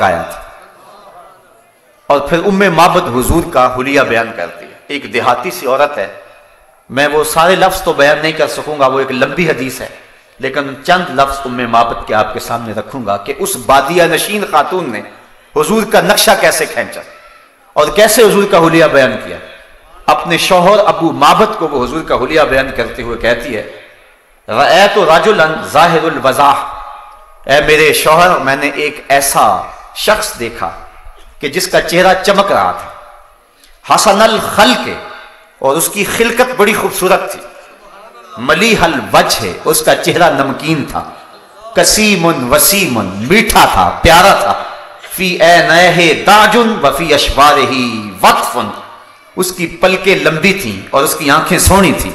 آیا تھا۔ اور پھر معبد حضور کا حلیہ بیان کرتی ہے۔ ایک دیہاتی سی عورت ہے، میں وہ سارے لفظ تو بیان نہیں کر سکوں گا، وہ ایک لمبی حدیث ہے، لیکن چند لفظ معبد کے آپ کے سامنے رکھوں گا کہ اس بادیہ نشین خاتون نے حضور کا نقشہ کیسے کھینچا اور کیسے حضور کا حلیہ بیان کیا۔ اپنے شوہر ابو معبد کو وہ حضور کا حلیہ بیان کرتے ہوئے کہتی ہے، رأیت رجلا ظاہر الوضاح، اے میرے شوہر میں نے ایک ایسا شخص دیکھا کہ جس کا چہرہ چمک رہا تھا، حسن الخلق، اور اس کی خلقت بڑی خوبصورت تھی، ملیح الوجہ، اس کا چہرہ نمکین تھا، کسیم وسیم، میٹھا تھا، پیارا تھا، فی عینیہ داج وفی اشفارہ وقف، اس کی پلکیں لمبی تھیں اور اس کی آنکھیں سونی تھیں،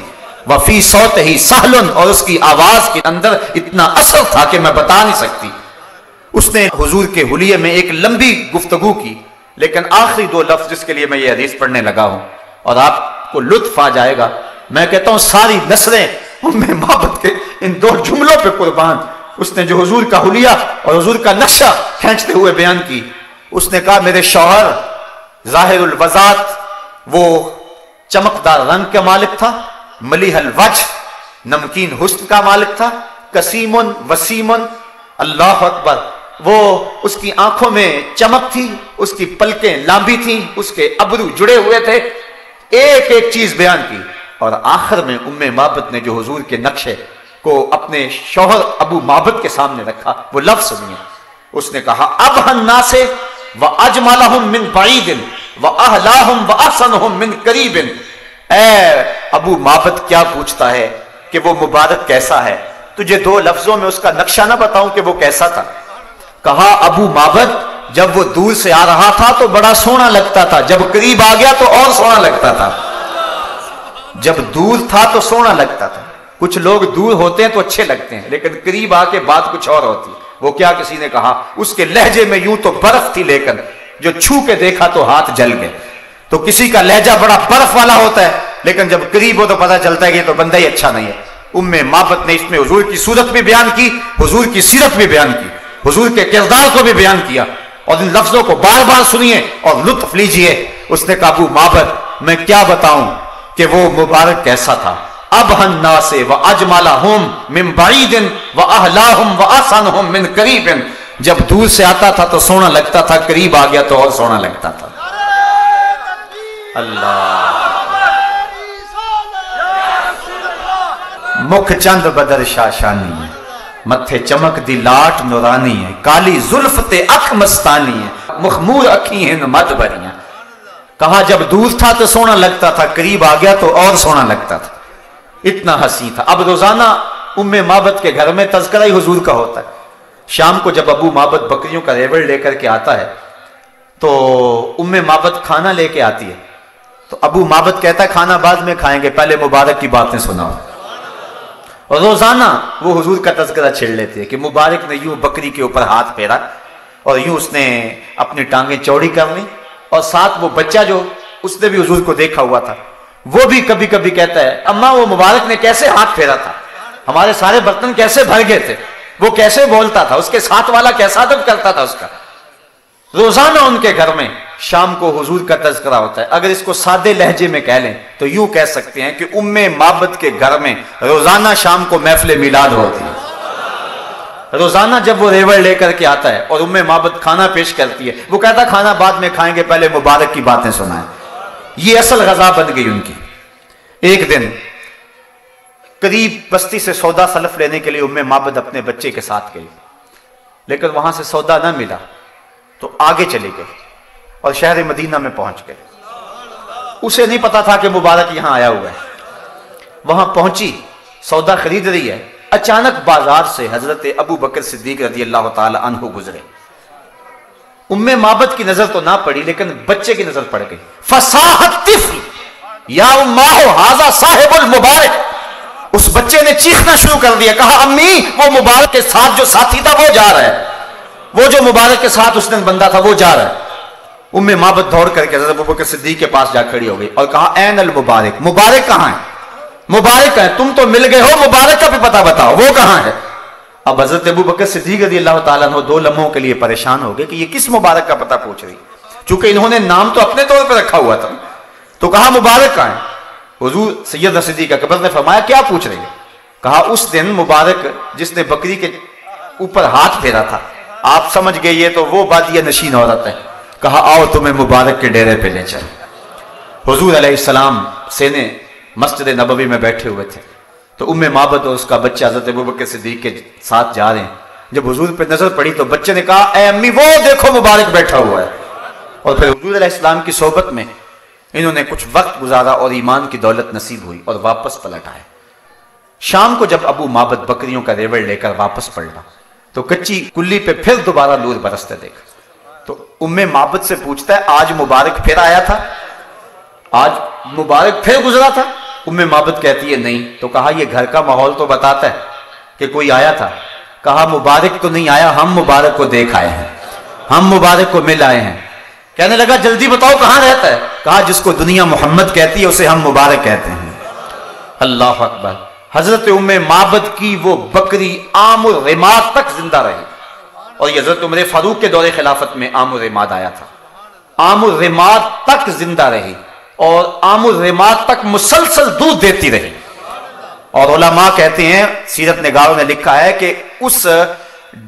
وفی صوتہ سہل، اور اس کی آواز کے اندر اتنا اثر تھا کہ میں بتا نہیں سکتی۔ اس نے حضور کے حلیے میں ایک لمبی گفتگو کی، لیکن آخری دو لفظ جس کے لیے میں یہ حدیث پڑھنے لگا ہوں اور آپ کو لطف آ جائے گا، میں کہتا ہوں ساری نسلیں معبد کے ان دو جملوں پہ قربان۔ اس نے جو حضور کا حلیہ اور حضور کا نقشہ کھینچتے ہوئے بیان کی، اس نے کہا میرے شوہر ظاہر الوضاحت، وہ چمکدار رنگ کا مالک تھا، ملیح الوجہ، نمکین حسن کا مالک تھا، کسیم وسیم، اللہ اکبر، وہ اس کی آنکھوں میں چمک تھی، اس کی پلکیں لامبی تھیں، اس کے ابرو جڑے ہوئے تھے، ایک ایک چیز بیان کی۔ اور آخر میں معبد نے جو حضور کے نقشے کو اپنے شوہر ابو معبد کے سامنے رکھا، وہ لفظ سنیے، اس نے کہا ابہى الناس واجملهم من بعید واحلاهم واحسنهم من قریب، اے ابو معبد کیا پوچھتا ہے کہ وہ مبارک کیسا ہے، تجھے دو لفظوں میں اس کا نقشہ نہ بتاؤں کہ وہ کیسا تھا؟ کہا ابو معبد جب وہ دور سے آ رہا تھا تو بڑا سونا لگتا تھا، جب قریب آ گیا تو اور سونا لگتا تھا۔ جب دور تھا تو سونا لگتا تھا، کچھ لوگ دور ہوتے ہیں تو اچھے لگتے ہیں، لیکن قریب آ کے بات کچھ اور ہوتی ہے۔ وہ کیا کسی نے کہا اس کے لہجے میں یوں تو برف تھی، لیکن جو چھو کے دیکھا تو ہاتھ جل گئے۔ تو کسی کا لہجہ بڑا برف والا ہوتا ہے، لیکن جب قریب ہو تو پتہ چلتا ہے کہ یہ تو بندہ ہی اچھا نہیں ہے۔ معبد نے اس میں حضور کی صورت بھی بیان کی، حضور کی سیرت بھی بیان کی، حضور کے کردار کو بھی بیان کیا، اور ان لفظوں کو بار بار سنیے اور لطف لیجئے۔ اس نے کہا ابو معبد میں کیا بتاؤں کہ وہ مبارک کیسا تھا، ابہى الناس واجملهم من بعید واحلاهم واحسنهم من قریب، جب دور سے آتا تھا تو سونا لگتا تھا، قریب آ گیا تو اور سونا لگتا تھا۔ اللہ مکھ چند بدر شاشانی ہے، متھے چمک دی لاٹ نورانی ہے، کالی زلف تے اکھ مستانی ہے، مخمور اکھی ہیں مد بریاں۔ کہا جب دور تھا تو سونا لگتا تھا، قریب آ گیا تو اور سونا لگتا تھا، اتنا حسین تھا۔ اب روزانہ معبد کے گھر میں تذکرہ ہی حضور کا ہوتا ہے۔ شام کو جب ابو معبد بکریوں کا ریوڑ لے کر کے آتا ہے تو معبد کھانا لے کے آتی ہے، تو ابو معبد کہتا ہے کھانا بعد میں کھائیں گے، پہلے مبارک کی باتیں سناؤ۔ اور روزانہ وہ حضور کا تذکرہ چھیڑ لیتے ہیں کہ مبارک نے یوں بکری کے اوپر ہاتھ پھیرا اور یوں اس نے اپنی ٹانگیں چوڑی کر لی، اور ساتھ وہ بچہ جو اس نے بھی حضور کو دیکھا ہوا تھا وہ بھی کبھی کبھی کہتا ہے اماں وہ مبارک نے کیسے ہاتھ پھیرا تھا، ہمارے سارے برتن کیسے بھر گئے تھے، وہ کیسے بولتا تھا، اس کے ساتھ والا کیسا ادب کرتا تھا اس کا۔ روزانہ ان کے گھر میں شام کو حضور کا تذکرہ ہوتا ہے۔ اگر اس کو سادے لہجے میں کہہ لیں تو یوں کہہ سکتے ہیں کہ معبد کے گھر میں روزانہ شام کو محفل میلاد ہوتی ہے۔ روزانہ جب وہ ریوڑ لے کر کے آتا ہے اور معبد کھانا پیش کرتی ہے، وہ کہتا کھانا بعد میں کھائیں گے، پہلے مبارک کی باتیں سنائیں۔ یہ اصل غذا بن گئی ان کی۔ ایک دن قریب بستی سے سودا سلف لینے کے لیے معبد اپنے بچے کے ساتھ گئی، لیکن وہاں سے سودا نہ ملا تو آگے چلی گئی اور شہر مدینہ میں پہنچ گئے۔ اسے نہیں پتا تھا کہ مبارک یہاں آیا ہوا ہے۔ وہاں پہنچی، سودا خرید رہی ہے، اچانک بازار سے حضرت ابو بکر صدیق رضی اللہ تعالی عنہ گزرے۔ معبد کی نظر تو نہ پڑی لیکن بچے کی نظر پڑ گئی۔ فصاح الطفل یا اماہ ھذا صاحب المبارک، اس بچے نے چیخنا شروع کر دیا، کہا امی وہ مبارک کے ساتھ جو ساتھی تھا وہ جا رہا ہے، وہ جو مبارک کے ساتھ اس نے بندہ تھا وہ جا رہا ہے۔ معبد دوڑ کر کے حضرت ابو بکر صدیق کے پاس جا کھڑی ہو گئی اور کہا این المبارک، مبارک کہاں ہے؟ مبارک ہے، تم تو مل گئے ہو، مبارک کا بھی پتہ بتاؤ وہ کہاں ہے؟ اب حضرت ابو بکر صدیق رضی اللہ تعالیٰ عنہ 2 لمحوں کے لیے پریشان ہو گئے کہ یہ کس مبارک کا پتہ پوچھ رہی، چونکہ انہوں نے نام تو اپنے طور پر رکھا ہوا تھا، تو کہا مبارک کہاں ہے؟ حضور سیدنا صدیق اکبر نے فرمایا کیا پوچھ رہی ہے؟ کہا اس دن مبارک جس نے بکری کے اوپر ہاتھ پھیرا تھا، آپ سمجھ گئے یہ تو وہ بادیہ نشین عورت ہے۔ کہا آؤ تمہیں مبارک کے ڈیرے پہ لے چل۔ حضور علیہ السلام سینے مسجد نبوی میں بیٹھے ہوئے تھے، تو ام معبد اور اس کا بچہ حضرت ابوبکر صدیق کے ساتھ جا رہے ہیں۔ جب حضور پہ نظر پڑی تو بچے نے کہا اے امی وہ دیکھو مبارک بیٹھا ہوا ہے۔ اور پھر حضور علیہ السلام کی صحبت میں انہوں نے کچھ وقت گزارا اور ایمان کی دولت نصیب ہوئی اور واپس پلٹ آئے۔ شام کو جب ابو معبد بکریوں کا ریوڑ لے کر واپس پلٹا تو کچی کلی پہ پھر دوبارہ نور برستے دیکھا، تو ام معبد سے پوچھتا ہے آج مبارک پھر آیا تھا؟ آج مبارک پھر گزرا تھا؟ ام معبد کہتی ہے نہیں۔ تو کہا یہ گھر کا ماحول تو بتاتا ہے کہ کوئی آیا تھا۔ کہا مبارک تو نہیں آیا، ہم مبارک کو دیکھ آئے ہیں، ہم مبارک کو مل آئے ہیں۔ کہنے لگا جلدی بتاؤ کہاں رہتا ہے؟ کہا جس کو دنیا محمد کہتی ہے اسے ہم مبارک کہتے ہیں۔ اللہ اکبر۔ حضرت ام معبد کی وہ بکری عام الرماد تک زندہ رہی، اور یہ حضرت عمر فاروق کے دور خلافت میں عام الرماد آیا تھا۔ عام الرماد تک زندہ رہی اور عام الرماد تک مسلسل دودھ دیتی رہی، اور علماء کہتے ہیں، سیرت نگاروں نے لکھا ہے کہ اس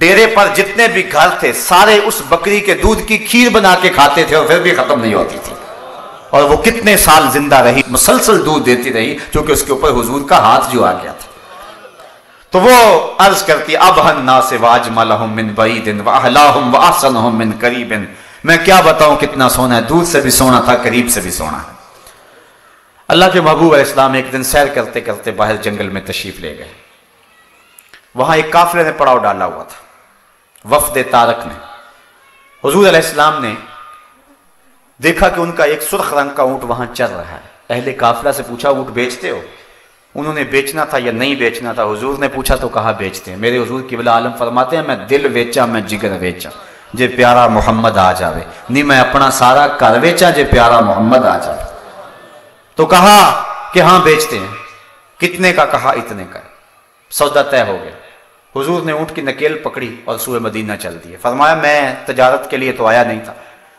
ڈیرے پر جتنے بھی گھر تھے سارے اس بکری کے دودھ کی کھیر بنا کے کھاتے تھے اور پھر بھی ختم نہیں ہوتی تھی، اور وہ کتنے سال زندہ رہی، مسلسل دودھ دیتی رہی، کیونکہ اس کے اوپر حضور کا ہاتھ جو آ گیا تھا۔ تو وہ عرض کرتی ابہن الناس واجملہم من بعید واحلاہم واحسنہم من قریب، میں کیا بتاؤں کتنا سونا ہے، دور سے بھی سونا تھا، قریب سے بھی سونا ہے۔ اللہ کے محبوب علیہ السلام ایک دن سیر کرتے کرتے باہر جنگل میں تشریف لے گئے۔ وہاں ایک قافلے نے پڑاؤ ڈالا ہوا تھا، وفد طارق نے۔ حضور علیہ السلام نے دیکھا کہ ان کا ایک سرخ رنگ کا اونٹ وہاں چل رہا ہے۔ اہل قافلہ سے پوچھا اونٹ بیچتے ہو؟ انہوں نے بیچنا تھا یا نہیں بیچنا تھا؟ حضور نے پوچھا تو کہا بیچتے ہیں۔ میرے حضور قبلہ عالم فرماتے ہیں میں دل ویچا میں جگر ویچا جے پیارا محمد آ جاوے، نہیں میں اپنا سارا گھر ویچا جے پیارا محمد آ جاوے۔ تو کہا کہ ہاں بیچتے ہیں۔ کتنے کا؟ کہا اتنے کا۔ سودا طے ہو گیا۔ حضور نے اونٹ کی نکیل پکڑی اور سوئے مدینہ چل دیے۔ فرمایا میں تجارت کے لیے تو آیا نہیں تھا،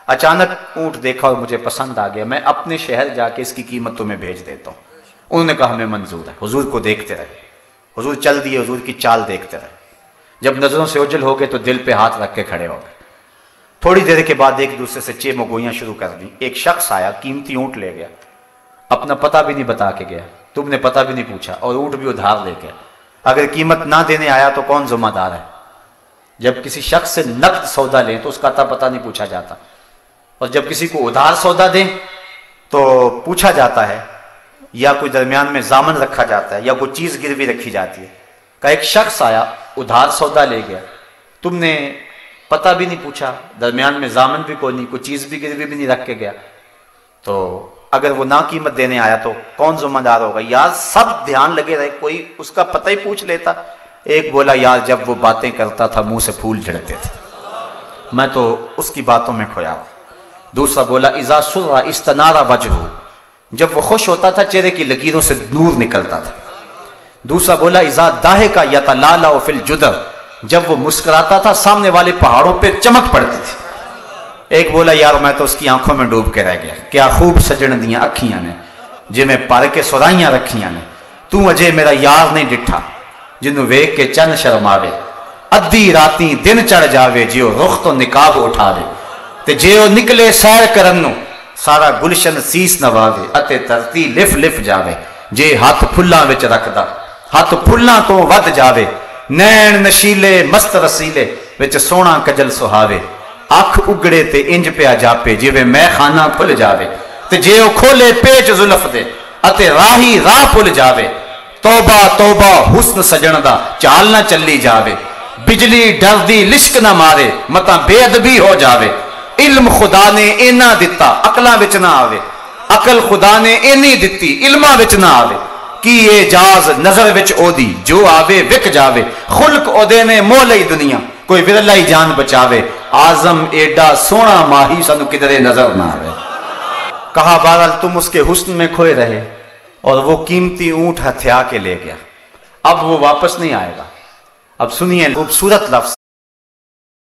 اچانک اونٹ دیکھا اور مجھے پسند آ گیا، میں اپنے شہر جا کے اس کی قیمت تمہیں بھیج دیتا ہوں۔ انہوں نے کہا ہمیں منظور ہے۔ حضور کو دیکھتے رہے، حضور چل دیے، حضور کی چال دیکھتے رہے۔ جب نظروں سے اوجھل ہو گئے تو دل پہ ہاتھ رکھ کے کھڑے ہو گئے۔ تھوڑی دیر کے بعد ایک دوسرے سے چیم و گوئیاں شروع کر دیں۔ ایک شخص آیا، قیمتی اونٹ لے گیا، اپنا پتہ بھی نہیں بتا کے گیا، تم نے پتہ بھی نہیں پوچھا، اور اونٹ بھی ادھار لے گیا۔ اگر قیمت نہ دینے آیا تو کون ذمہ دار ہے؟ جب کسی شخص سے نقد سودا لیں تو اس کا اتا پتہ نہیں پوچھا جاتا، اور جب کسی کو ادھار سودا دیں تو پوچھا جاتا ہے، یا کوئی درمیان میں ضامن رکھا جاتا ہے، یا کوئی چیز گروی رکھی جاتی ہے۔ کہ ایک شخص آیا، ادھار سودا لے گیا، تم نے پتہ بھی نہیں پوچھا، درمیان میں ضامن بھی کوئی نہیں، کوئی چیز بھی گروی بھی نہیں رکھ کے گیا، تو اگر وہ نہ قیمت دینے آیا تو کون ذمہ دار ہوگا؟ یار سب دھیان لگے رہے، کوئی اس کا پتہ ہی پوچھ لیتا۔ ایک بولا یار جب وہ باتیں کرتا تھا منہ سے پھول جھڑتے تھے، میں تو اس کی باتوں میں کھویا ہوں۔ دوسرا بولا اذا سر استنار وجہہ، جب وہ خوش ہوتا تھا چہرے کی لکیروں سے نور نکلتا تھا۔ دوسرا بولا اذا ضاحک یتلالأ فی الجدر، جب وہ مسکراتا تھا سامنے والے پہاڑوں پہ چمک پڑتی تھی۔ ایک بولا یار میں تو اس کی آنکھوں میں ڈوب کے رہ گیا، کیا خوب سجن دیاں اکھیاں نے جے میں پر کے سرائیاں رکھیاں نے، تو اجے میرا یار نہیں ڈٹھا جنوں ویکھ کے چن شرماوے، ادھی راتی دن چڑھ جاوے جیو رخ تو نقاب اٹھاوے، تے جیو نکلے سیر کرن نوں سارا گلشن سیس نواوے، اتے دھرتی لف لف جاوے جے ہاتھ پھلاں وچ رکھدا ہاتھ پھلاں تو ود جاوے، نین نشیلے مست رسیلے وچ سونا کجل سہاوے، اکھ اگڑے تے انج پیا جاپے جیویں میں خانہ کھل جاوے، تے جے او کھولے پیچ زلف دے اتے راہی راہ پھل جاوے، توبہ توبہ حسن سجن دا چال نہ چلی جاوے، بجلی ڈر دی لشک نہ مارے متا بے ادبی ہو جاوے، علم خدا نے اینا دتا عقلاں وچ نہ آوے، عقل خدا نے اینی دتی علماں وچ نہ آوے، کی اعجاز نظر وچ او دی جو آوے وک جاوے، خلق او دے نے مولئی دنیا کوئی ورلا ہی جان بچاوے، آزم ایڈا سونا ماہی سنو کدرے نظر نہ آوے۔ کہا بہرحال تم اس کے حسن میں کھوئے رہے اور وہ قیمتی اونٹ ہتھیا کے لے گیا، اب وہ واپس نہیں آئے گا، اب سنیے خوبصورت لفظ